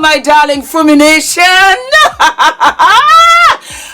Hello, my darling Fumi Nation.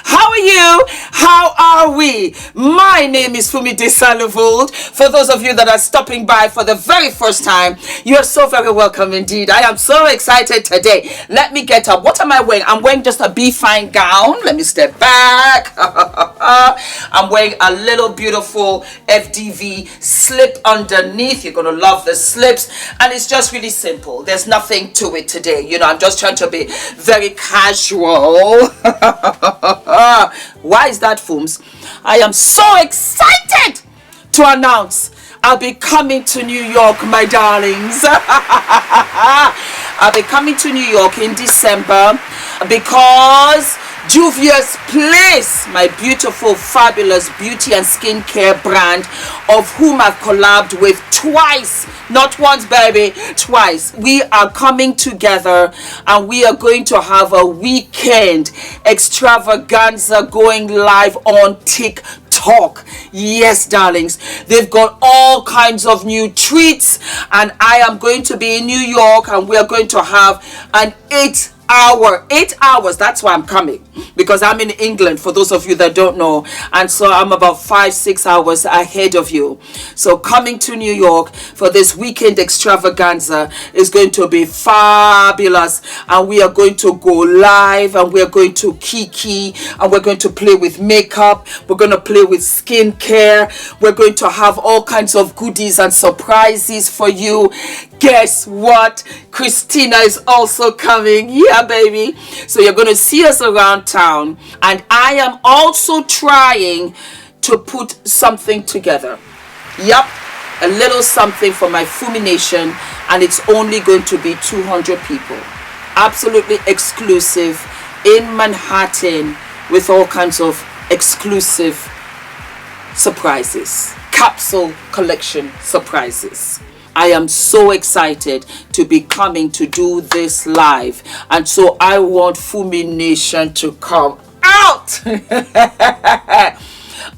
How are you? How are we? My name is Fumidesaluvold. For those of you that are stopping by for the very first time, you are so very welcome indeed. I am so excited today. Let me get up. What am I wearing? I'm wearing just a fine gown. Let me step back. I'm wearing a little beautiful FDV slip underneath. You're going to love the slips. And it's just really simple. There's nothing to it today. You know, I'm just trying to be very casual. Why is that, Fooms? I am so excited to announce I'll be coming to New York, my darlings. I'll be coming to New York in December because Juvia's Place, my beautiful, fabulous beauty and skincare brand, of whom I've collabed with twice, not once, baby, twice. We are coming together and we are going to have a weekend extravaganza going live on TikTok. Yes, darlings, they've got all kinds of new treats, and I am going to be in New York, and we are going to have an 8 hours. That's why I'm coming, because I'm in England, for those of you that don't know, and so I'm about 5-6 hours ahead of you. So coming to New York for this weekend extravaganza is going to be fabulous, and we are going to go live, and we are going to kiki, and we're going to play with makeup, we're going to play with skincare, we're going to have all kinds of goodies and surprises for you. Guess what? Christina is also coming. Yeah, baby. So you're going to see us around town. And I am also trying to put something together. Yep. A little something for my Fumi Nation. And it's only going to be 200 people. Absolutely exclusive in Manhattan, with all kinds of exclusive surprises. Capsule collection surprises. I am so excited to be coming to do this live, and so I want Fumi Nation to come out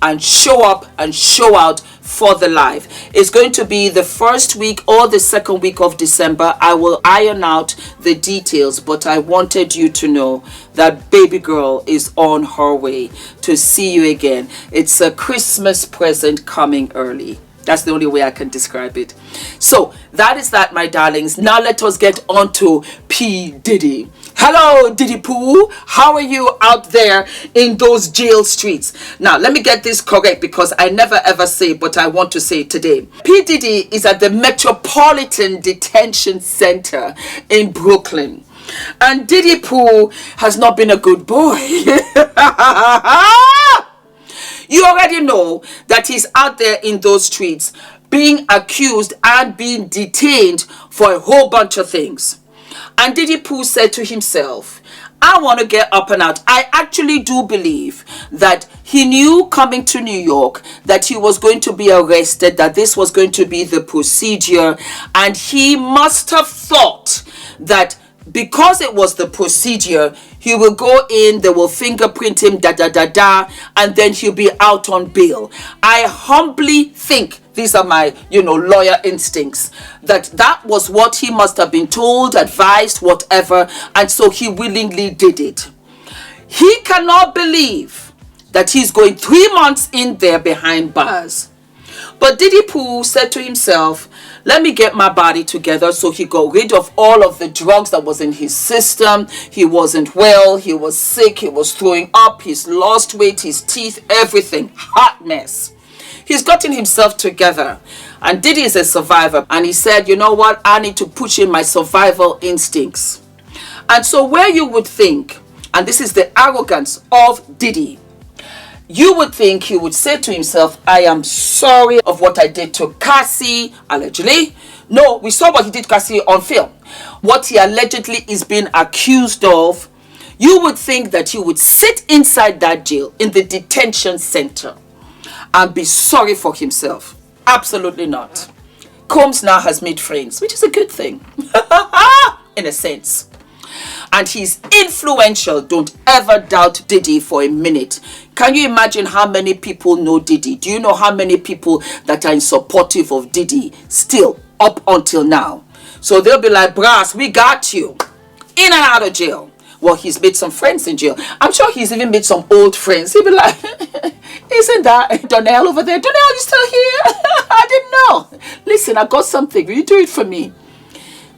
and show up and show out for the live. It's going to be the first week or the second week of December. I will iron out the details, but I wanted you to know that baby girl is on her way to see you again. It's a Christmas present coming early. That's the only way I can describe it. So that is that, my darlings. Now let us get on to P. Diddy. Hello, Diddy Poo. How are you out there in those jail streets? Now, let me get this correct, because I never ever say, but I want to say it today. P. Diddy is at the Metropolitan Detention Center in Brooklyn. And Diddy Poo has not been a good boy. You already know that he's out there in those streets being accused and being detained for a whole bunch of things. And Diddy Poo said to himself, I want to get up and out. I actually do believe that he knew coming to New York that he was going to be arrested, that this was going to be the procedure. And he must have thought that because it was the procedure, he will go in, they will fingerprint him, and then he'll be out on bail. I humbly think, these are my, lawyer instincts, that was what he must have been told, advised, whatever, and so he willingly did it. He cannot believe that he's going 3 months in there behind bars. But Diddy Poo said to himself, let me get my body together. So he got rid of all of the drugs that was in his system. He wasn't well. He was sick. He was throwing up. He's lost weight, his teeth, everything. Hot mess. He's gotten himself together. And Diddy is a survivor. And he said, you know what? I need to push in my survival instincts. And so where you would think, and this is the arrogance of Diddy, you would think he would say to himself, I am sorry of what I did to Cassie, allegedly. No, we saw what he did Cassie on film. What he allegedly is being accused of, you would think that he would sit inside that jail in the detention center and be sorry for himself. Absolutely not. Combs now has made friends, which is a good thing, in a sense. And he's influential. Don't ever doubt Diddy for a minute. Can you imagine how many people know Diddy? Do you know how many people that are in supportive of Diddy still up until now? So they'll be like, brass, we got you. in and out of jail. Well, he's made some friends in jail. I'm sure he's even made some old friends. He'll be like, isn't that Donnell over there? Donnell, you still here? I didn't know. Listen, I got something. Will you do it for me?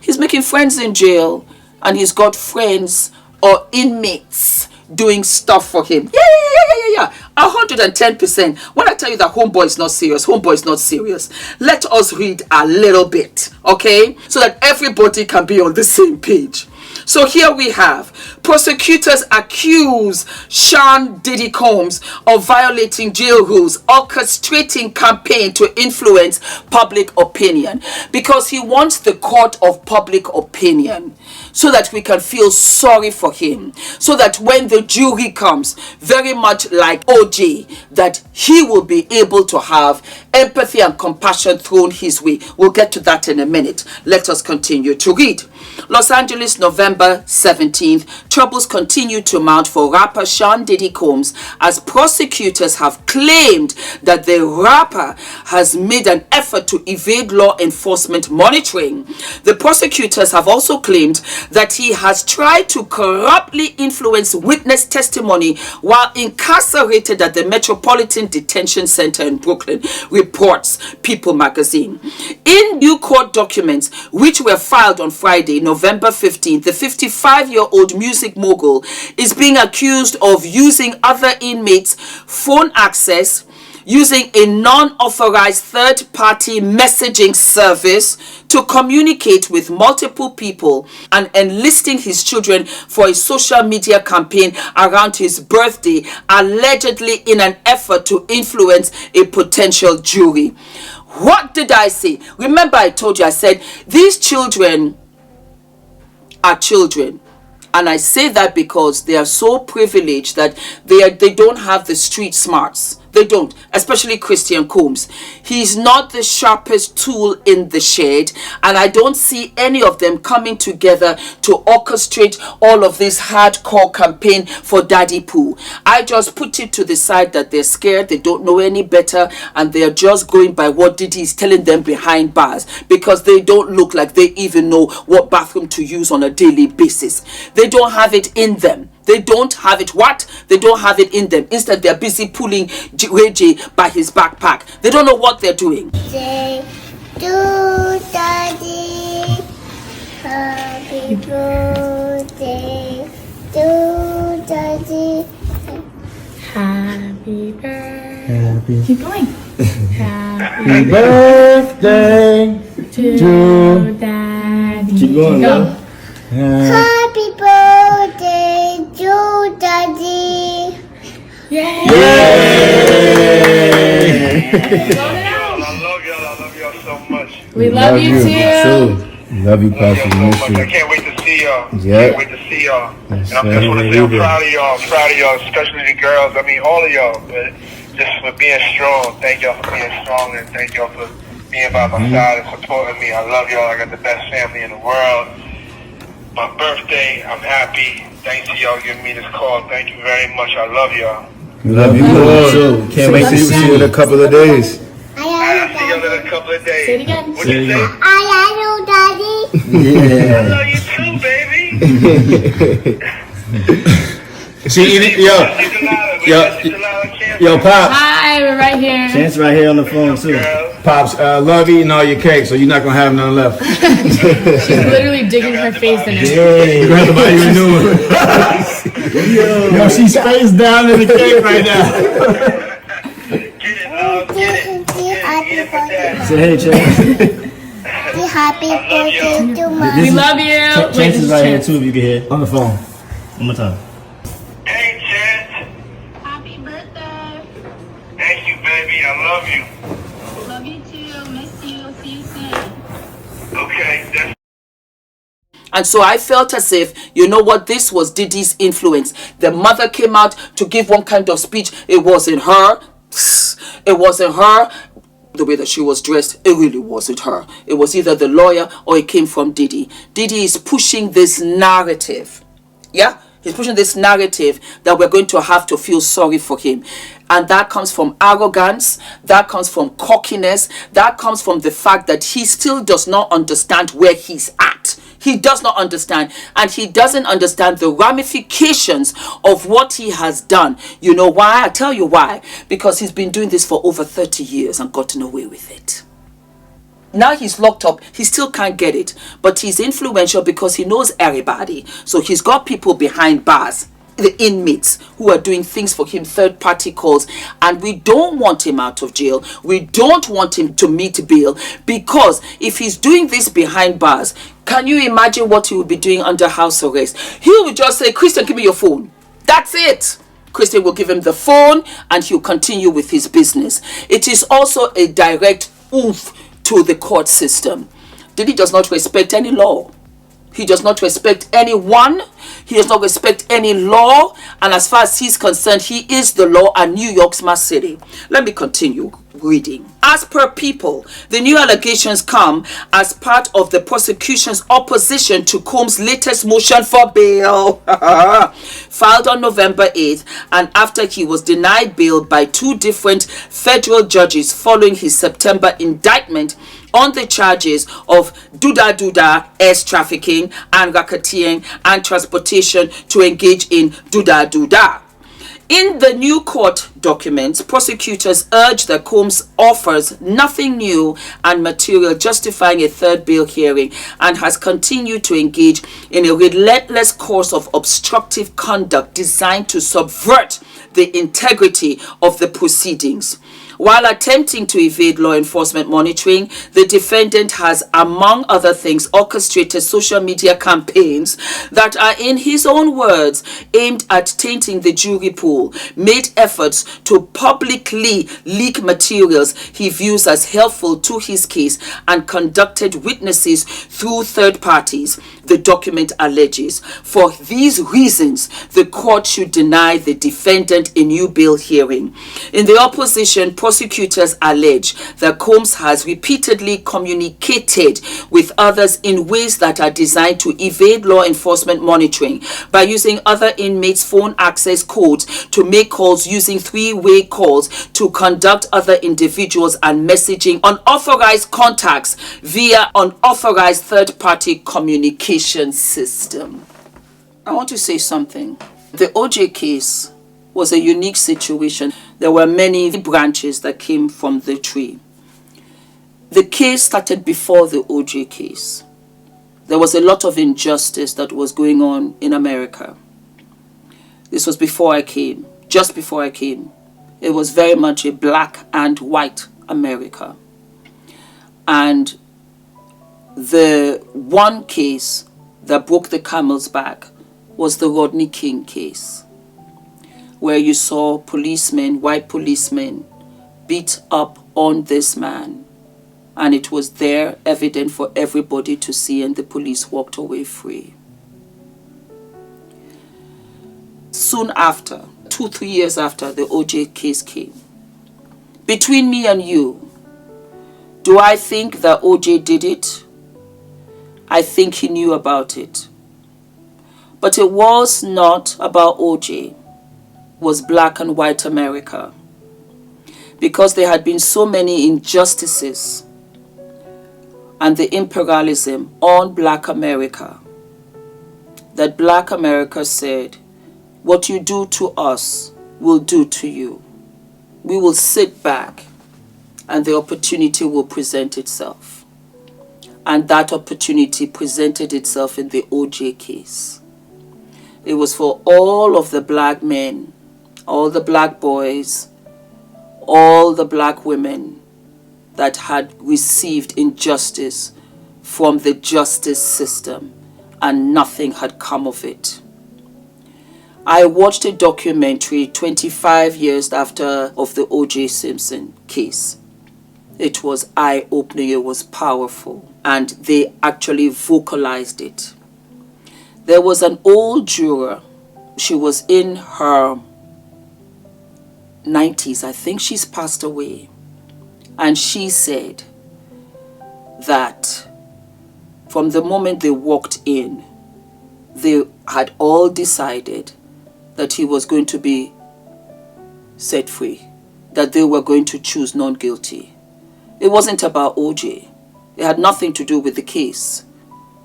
He's making friends in jail, and he's got friends or inmates doing stuff for him. Yeah. 110%. When I tell you that homeboy is not serious, homeboy is not serious. Let us read a little bit, okay? So that everybody can be on the same page. So here we have, prosecutors accuse Sean Diddy Combs of violating jail rules, orchestrating campaign to influence public opinion, because he wants the court of public opinion so that we can feel sorry for him, so that when the jury comes, very much like OJ, that he will be able to have empathy and compassion thrown his way. We'll get to that in a minute. Let us continue to read. Los Angeles, November 17th. Troubles continue to mount for rapper Sean Diddy Combs as prosecutors have claimed that the rapper has made an effort to evade law enforcement monitoring. The prosecutors have also claimed that he has tried to corruptly influence witness testimony while incarcerated at the Metropolitan Detention Center in Brooklyn, reports People magazine. In new court documents, which were filed on Friday, November 15th, the 55-year-old music mogul is being accused of using other inmates' phone access, using a non-authorized third-party messaging service to communicate with multiple people, and enlisting his children for a social media campaign around his birthday, allegedly in an effort to influence a potential jury. What did I say? Remember, I told you, I said these children are children. And I say that because they are so privileged that they don't have the street smarts. They don't, especially Christian Combs. He's not the sharpest tool in the shed, and I don't see any of them coming together to orchestrate all of this hardcore campaign for Daddy Pooh. I just put it to the side that they're scared, they don't know any better, and they're just going by what Diddy is telling them behind bars, because they don't look like they even know what bathroom to use on a daily basis. They don't have it in them. They don't have it. What? They don't have it in them. Instead, they're busy pulling Ray J by his backpack. They don't know what they're doing. Say to Daddy, happy birthday to Daddy. Happy birthday. Keep going. Happy birthday to Daddy. Keep going. Go. Happy birthday to Daddy. Yay! I love y'all so much. We love you too. Love you, Pastor. I can't wait to see y'all. Yeah. Can't wait to see y'all. Yes, And I just want to sir. say I'm proud of y'all, especially the girls. I mean, all of y'all, but just for being strong. Thank y'all for being strong, and thank y'all for being by my side and supporting me. I love y'all. I got the best family in the world. My birthday, I'm happy. Thanks to y'all giving me this call. Thank you very much. I love y'all. Love you too. Can't wait to see you in a couple of days. I'll see y'all in a couple of days. Say it again. What you say? I love Daddy. I Yeah. love you too, baby. Yo, Pops. Hi, we're right here. Chance right here on the phone too. Pops, love eating all your cake, so you're not gonna have none left. She's literally digging her face in it. Hey, grab the body you doing. Yo, she's face down in the cake right now. Say hey, Chance. Happy birthday to my. We love you. Chance is right here too. If you can hear on the phone. One more time. Hey, Chance. Happy birthday. Thank you, baby. I love you. Love you too. Miss you. See you soon. Okay. That's And so I felt as if, you know what, this was Diddy's influence. The mother came out to give one kind of speech. It wasn't her. It wasn't her. The way that she was dressed, it really wasn't her. It was either the lawyer or it came from Diddy. Diddy is pushing this narrative. Yeah? He's pushing this narrative that we're going to have to feel sorry for him. And that comes from arrogance. That comes from cockiness. That comes from the fact that he still does not understand where he's at. He does not understand, and he doesn't understand the ramifications of what he has done. You know why? I tell you why. Because he's been doing this for over 30 years and gotten away with it. Now he's locked up. He still can't get it, but he's influential because he knows everybody. So he's got people behind bars, the inmates who are doing things for him, third-party calls, and we don't want him out of jail. We don't want him to meet bail, because if he's doing this behind bars, can you imagine what he will be doing under house arrest? He will just say, Christian, give me your phone. That's it. Christian will give him the phone and he'll continue with his business. It is also a direct oof to the court system. Diddy does not respect any law. He does not respect anyone. He does not respect any law. And as far as he's concerned, he is the law and New York's smart city. Let me continue reading. As per People, the new allegations come as part of the prosecution's opposition to Combs' latest motion for bail, filed on November 8th, and after he was denied bail by 2 different federal judges following his September indictment on the charges of duda, trafficking and racketeering and transportation to engage in duda. In the new court documents, prosecutors urge that Combs offers nothing new and material justifying a third bail hearing and has continued to engage in a relentless course of obstructive conduct designed to subvert the integrity of the proceedings. While attempting to evade law enforcement monitoring, the defendant has, among other things, orchestrated social media campaigns that are, in his own words, aimed at tainting the jury pool, made efforts to publicly leak materials he views as helpful to his case, and conducted witnesses through third parties, the document alleges. For these reasons, the court should deny the defendant a new bail hearing. In the opposition, prosecutors allege that Combs has repeatedly communicated with others in ways that are designed to evade law enforcement monitoring by using other inmates' phone access codes to make calls, using 3-way calls to conduct other individuals, and messaging unauthorized contacts via unauthorized third-party communication system. I want to say something. The OJ case was a unique situation. There were many branches that came from the tree. The case started before the OJ case. There was a lot of injustice that was going on in America. This was before I came, just before I came. It was very much a black and white America. And the one case that broke the camel's back was the Rodney King case, where you saw policemen, white policemen, beat up on this man. And it was there, evident for everybody to see, and the police walked away free. Soon after, 2-3 years after, the OJ case came. Between me and you, do I think that OJ did it? I think he knew about it. But it was not about OJ. Was black and white America, because there had been so many injustices and the imperialism on black America that black America said, what you do to us, we'll do to you. We will sit back and the opportunity will present itself. And that opportunity presented itself in the OJ case. It was for all of the black men, all the black boys, all the black women that had received injustice from the justice system, and nothing had come of it. I watched a documentary 25 years after of the O.J. Simpson case. It was eye-opening, it was powerful, and they actually vocalized it. There was an old juror. She was in her 90s. I think she's passed away. And she said that from the moment they walked in, they had all decided that he was going to be set free, that they were going to choose non-guilty. It wasn't about OJ. It had nothing to do with the case.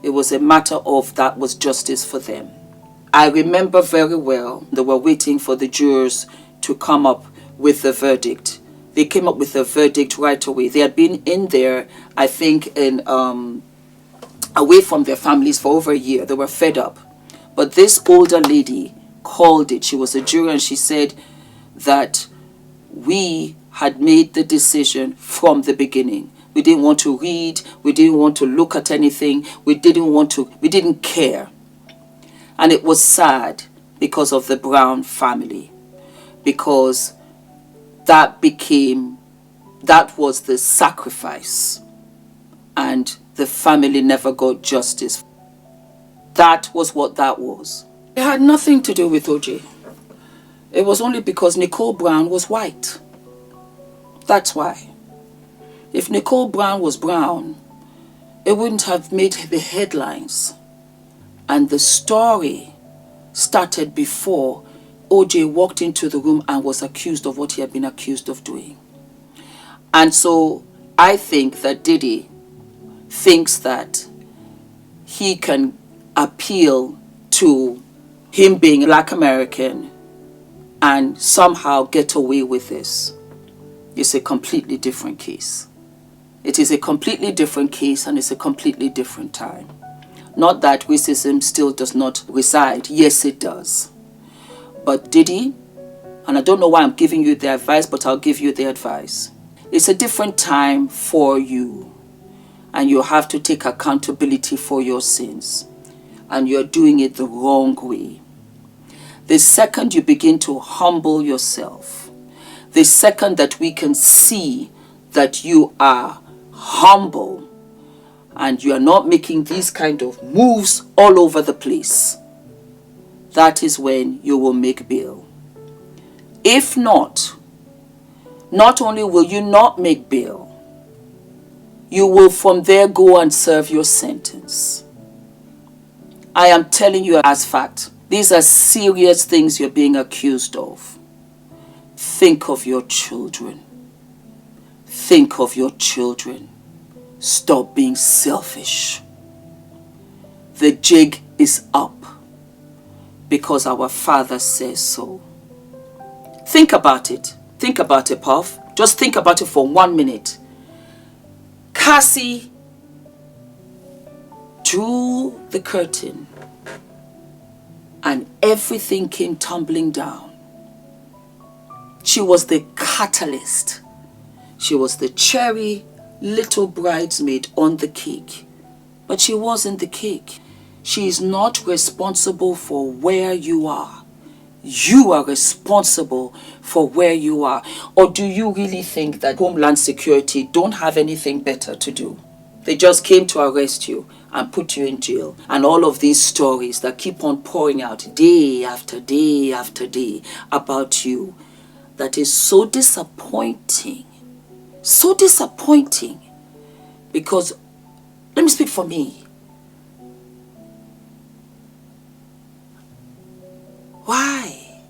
It was a matter of that was justice for them. I remember very well, they were waiting for the jurors to come up with the verdict. They came up with the verdict right away. They had been in there, I think, away from their families for over a year. They were fed up. But this older lady called it. She was a juror, and she said that we had made the decision from the beginning. We didn't want to read. We didn't want to look at anything. We didn't care. And it was sad because of the Brown family, because that was the sacrifice, and the family never got justice. That was what that was. It had nothing to do with OJ. It was only because Nicole Brown was white. That's why. If Nicole Brown was brown, it wouldn't have made the headlines. And the story started before OJ walked into the room and was accused of what he had been accused of doing. And so I think that Diddy thinks that he can appeal to him being Black American and somehow get away with this. It's a completely different case. It is a completely different case, and it's a completely different time. Not that racism still does not reside. Yes, it does. But Diddy, and I don't know why I'm giving you the advice, but I'll give you the advice. It's a different time for you, and you have to take accountability for your sins, and you're doing it the wrong way. The second you begin to humble yourself, the second that we can see that you are humble and you are not making these kind of moves all over the place, that is when you will make bail. If not, not only will you not make bail, you will from there go and serve your sentence. I am telling you as fact. These are serious things you're being accused of. Think of your children. Think of your children. Stop being selfish. The jig is up because our Father says so. Think about it. Think about it, Puff. Just think about it for 1 minute. Cassie drew the curtain and everything came tumbling down. She was the catalyst. She was the cherry little bridesmaid on the cake. But she wasn't the cake. She is not responsible for where you are. You are responsible for where you are. Or do you really think that Homeland Security don't have anything better to do? They just came to arrest you and put you in jail. And all of these stories that keep on pouring out day after day after day about you, that is so disappointing. So disappointing. Because, let me speak for me. Why?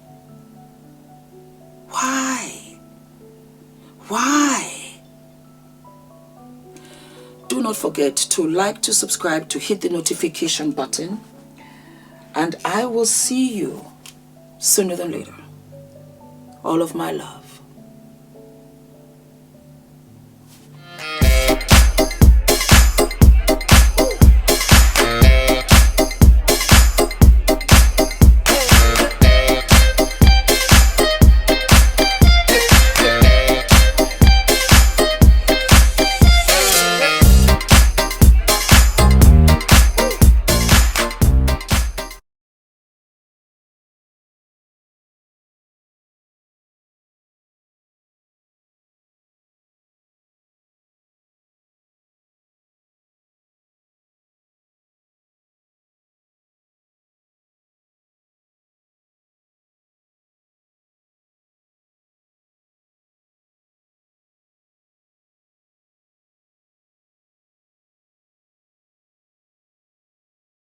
Why? Why? Do not forget to like, to subscribe, to hit the notification button. And I will see you sooner than later. All of my love.